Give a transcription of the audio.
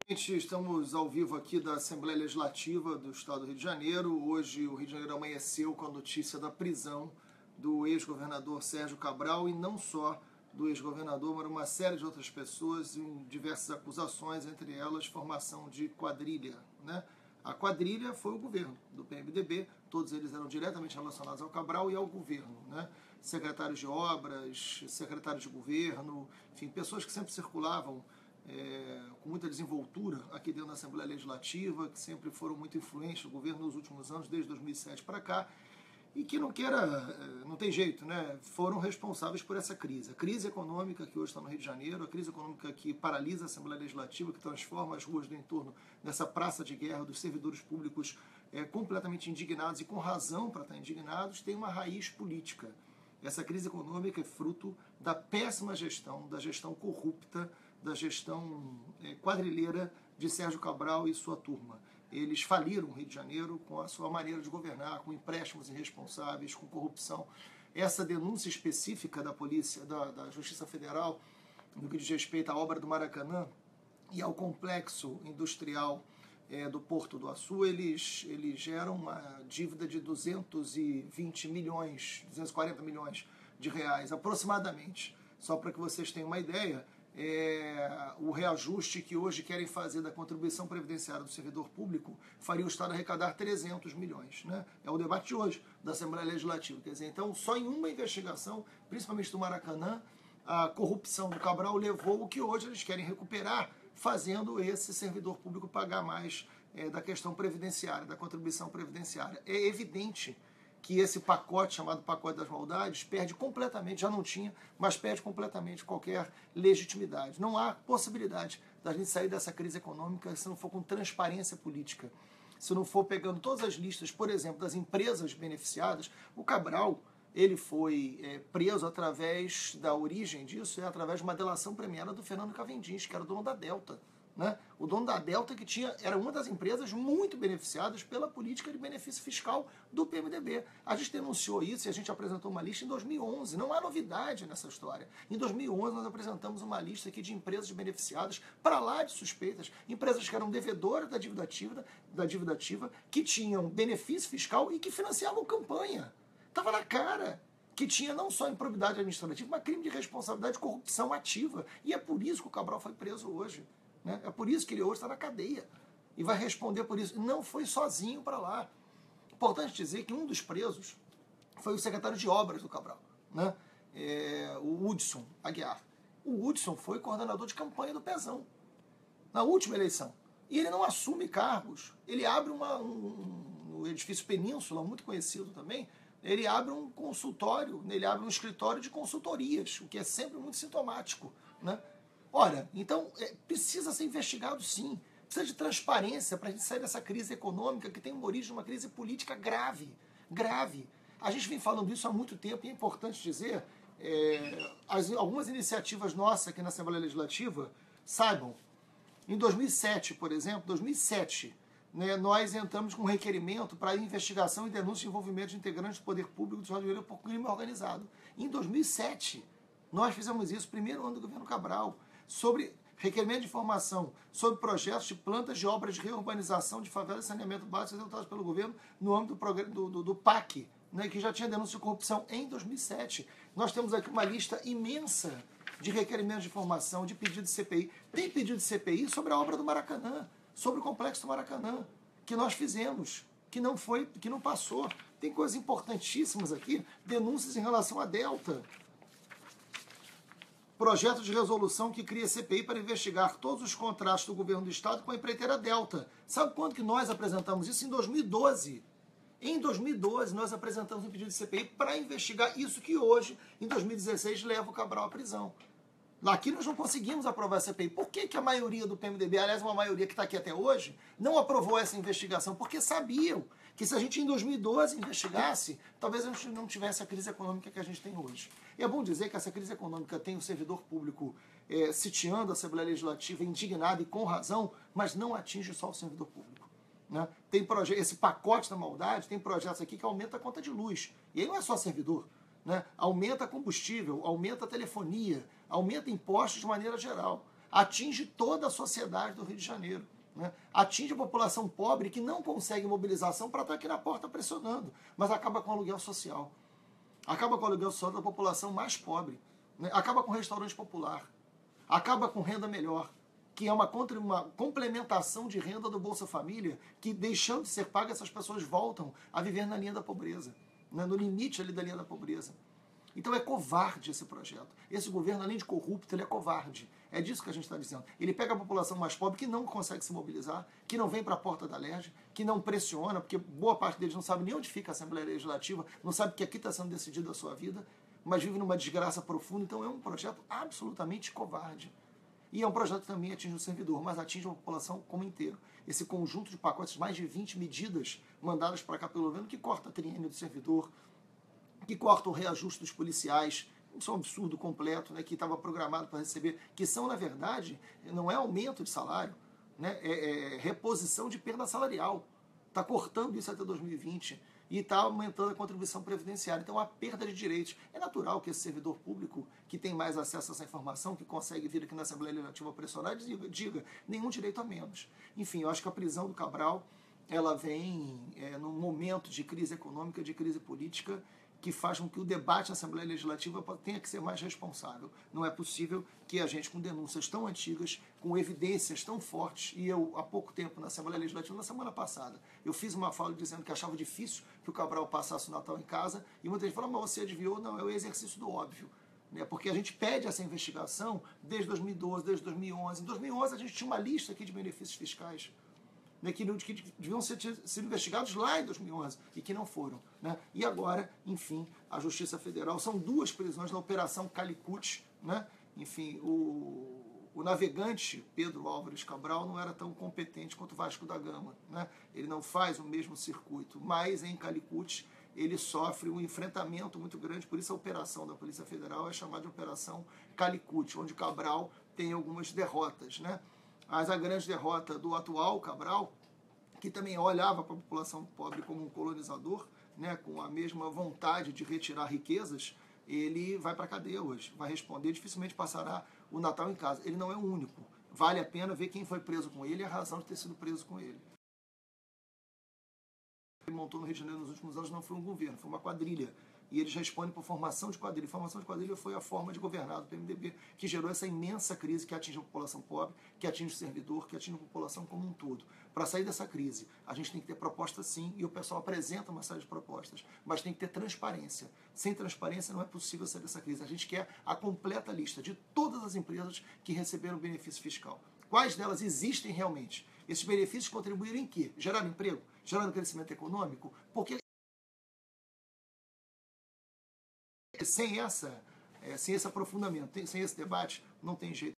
Estamos ao vivo aqui da Assembleia Legislativa do Estado do Rio de Janeiro. Hoje o Rio de Janeiro amanheceu com a notícia da prisão do ex-governador Sérgio Cabral, e não só do ex-governador, mas uma série de outras pessoas em diversas acusações, entre elas formação de quadrilha, né? A quadrilha foi o governo do PMDB, todos eles eram diretamente relacionados ao Cabral e ao governo, né? Secretários de obras, secretários de governo, enfim, pessoas que sempre circulavam com muita desenvoltura aqui dentro da Assembleia Legislativa, que sempre foram muito influentes no governo nos últimos anos, desde 2007 para cá, e que não tem jeito, né? Foram responsáveis por essa crise. A crise econômica que hoje está no Rio de Janeiro, a crise econômica que paralisa a Assembleia Legislativa, que transforma as ruas do entorno nessa praça de guerra dos servidores públicos completamente indignados, e com razão para estar indignados, tem uma raiz política. Essa crise econômica é fruto da péssima gestão, da gestão corrupta, da gestão quadrilheira de Sérgio Cabral e sua turma. Eles faliram o Rio de Janeiro com a sua maneira de governar, com empréstimos irresponsáveis, com corrupção. Essa denúncia específica da polícia, da Justiça Federal, no que diz respeito à obra do Maracanã e ao complexo industrial do Porto do Açu, eles geram uma dívida de 220 milhões, 240 milhões de reais, aproximadamente. Só para que vocês tenham uma ideia, o reajuste que hoje querem fazer da contribuição previdenciária do servidor público faria o Estado arrecadar 300 milhões. Né? É o debate de hoje da Assembleia Legislativa. Quer dizer, então, só em uma investigação, principalmente do Maracanã, a corrupção do Cabral levou o que hoje eles querem recuperar, fazendo esse servidor público pagar mais da questão previdenciária, da contribuição previdenciária. É evidente que esse pacote, chamado pacote das maldades, perde completamente, já não tinha, mas perde completamente qualquer legitimidade. Não há possibilidade da gente sair dessa crise econômica se não for com transparência política, se não for pegando todas as listas, por exemplo, das empresas beneficiadas. O Cabral, ele foi preso através da origem disso, através de uma delação premiada do Fernando Cavendish, que era o dono da Delta. Né? O dono da Delta, que era uma das empresas muito beneficiadas pela política de benefício fiscal do PMDB. A gente denunciou isso e a gente apresentou uma lista em 2011. Não há novidade nessa história. Em 2011 nós apresentamos uma lista aqui de empresas beneficiadas, para lá de suspeitas, empresas que eram devedoras da dívida ativa, que tinham benefício fiscal e que financiavam campanha. Estava na cara que tinha não só improbidade administrativa, mas crime de responsabilidade e corrupção ativa. E é por isso que o Cabral foi preso hoje. Né? É por isso que ele hoje está na cadeia e vai responder por isso. Não foi sozinho para lá. Importante dizer que um dos presos foi o secretário de obras do Cabral, né? O Hudson Aguiar. O Hudson foi coordenador de campanha do Pezão na última eleição. E ele não assume cargos. Ele abre no edifício Península, muito conhecido também, ele abre um consultório, ele abre um escritório de consultorias, o que é sempre muito sintomático, né? Ora, então, precisa ser investigado sim, precisa de transparência para a gente sair dessa crise econômica que tem uma origem de uma crise política grave, grave. A gente vem falando isso há muito tempo e é importante dizer, algumas iniciativas nossas aqui na Assembleia Legislativa, saibam, em 2007, por exemplo, 2007, né, nós entramos com um requerimento para investigação e denúncia de envolvimento de integrantes do poder público do Estado do Rio de Janeiro por crime organizado. Em 2007, nós fizemos isso, primeiro ano do governo Cabral, sobre requerimento de informação sobre projetos de plantas de obras de reurbanização de favelas e saneamento básico executados pelo governo no âmbito do PAC, né, que já tinha denúncia de corrupção em 2007. Nós temos aqui uma lista imensa de requerimentos de informação, de pedido de CPI. Tem pedido de CPI sobre a obra do Maracanã, sobre o complexo do Maracanã, que nós fizemos, que não passou. Tem coisas importantíssimas aqui, denúncias em relação à Delta. Projeto de resolução que cria CPI para investigar todos os contratos do governo do Estado com a empreiteira Delta. Sabe quando que nós apresentamos isso? Em 2012. Em 2012, nós apresentamos um pedido de CPI para investigar isso que hoje, em 2016, leva o Cabral à prisão. Aqui nós não conseguimos aprovar a CPI. Por que a maioria do PMDB, aliás, uma maioria que está aqui até hoje, não aprovou essa investigação? Porque sabiam que se a gente em 2012 investigasse, talvez a gente não tivesse a crise econômica que a gente tem hoje. E é bom dizer que essa crise econômica tem o servidor público sitiando a Assembleia Legislativa, indignado e com razão, mas não atinge só o servidor público. Né? Tem esse pacote da maldade, tem projetos aqui que aumenta a conta de luz. E aí não é só servidor. Né? Aumenta combustível, aumenta a telefonia, aumenta impostos de maneira geral. atinge toda a sociedade do Rio de Janeiro. Né? Atinge a população pobre que não consegue mobilização para estar aqui na porta pressionando, mas acaba com o aluguel social. Acaba com o aluguel social da população mais pobre. Né? Acaba com o restaurante popular. Acaba com renda melhor, que é uma complementação de renda do Bolsa Família, que deixando de ser paga, essas pessoas voltam a viver na linha da pobreza, né? No limite ali da linha da pobreza. Então é covarde esse projeto. Esse governo, além de corrupto, ele é covarde. É disso que a gente está dizendo. Ele pega a população mais pobre que não consegue se mobilizar, que não vem para a porta da LERJ, que não pressiona, porque boa parte deles não sabe nem onde fica a Assembleia Legislativa, não sabe que aqui está sendo decidido a sua vida, mas vive numa desgraça profunda. Então é um projeto absolutamente covarde. E é um projeto que também atinge o servidor, mas atinge a população como inteiro. Esse conjunto de pacotes, mais de 20 medidas mandadas para cá pelo governo, que corta a triênio do servidor, que corta o reajuste dos policiais, isso é um absurdo completo, né, que estava programado para receber, que são, na verdade, não é aumento de salário, né, é reposição de perda salarial. Está cortando isso até 2020 e está aumentando a contribuição previdenciária. Então, a perda de direitos. É natural que esse servidor público, que tem mais acesso a essa informação, que consegue vir aqui na Assembleia Legislativa pressionar, diga nenhum direito a menos. Enfim, eu acho que a prisão do Cabral, ela vem num momento de crise econômica, de crise política, que faz com que o debate na Assembleia Legislativa tenha que ser mais responsável. Não é possível que a gente, com denúncias tão antigas, com evidências tão fortes, e eu, há pouco tempo, na Assembleia Legislativa, na semana passada, eu fiz uma fala dizendo que achava difícil que o Cabral passasse o Natal em casa, e muita gente falou, mas você adivinhou? Não, é o exercício do óbvio. Né? Porque a gente pede essa investigação desde 2012, desde 2011. Em 2011, a gente tinha uma lista aqui de benefícios fiscais, né, que deviam ser investigados lá em 2011 e que não foram. Né? E agora, enfim, a Justiça Federal, são 2 prisões na Operação Calicut. Né? Enfim, o navegante Pedro Álvares Cabral não era tão competente quanto o Vasco da Gama. Né? Ele não faz o mesmo circuito, mas em Calicut ele sofre um enfrentamento muito grande, por isso a operação da Polícia Federal é chamada de Operação Calicut, onde Cabral tem algumas derrotas. Né? Mas a grande derrota do atual Cabral, que também olhava para a população pobre como um colonizador, né, com a mesma vontade de retirar riquezas, ele vai para a cadeia hoje, vai responder, dificilmente passará o Natal em casa. Ele não é o único. Vale a pena ver quem foi preso com ele e a razão de ter sido preso com ele. Ele montou no Rio de Janeiro nos últimos anos não foi um governo, foi uma quadrilha. E eles respondem por formação de quadrilha. Formação de quadrilha foi a forma de governar do PMDB, que gerou essa imensa crise que atinge a população pobre, que atinge o servidor, que atinge a população como um todo. Para sair dessa crise, a gente tem que ter proposta sim, e o pessoal apresenta uma série de propostas, mas tem que ter transparência. Sem transparência não é possível sair dessa crise. A gente quer a completa lista de todas as empresas que receberam benefício fiscal. Quais delas existem realmente? Esses benefícios contribuíram em quê? Geraram emprego? Geraram crescimento econômico? Porque sem esse aprofundamento, sem esse debate, não tem jeito.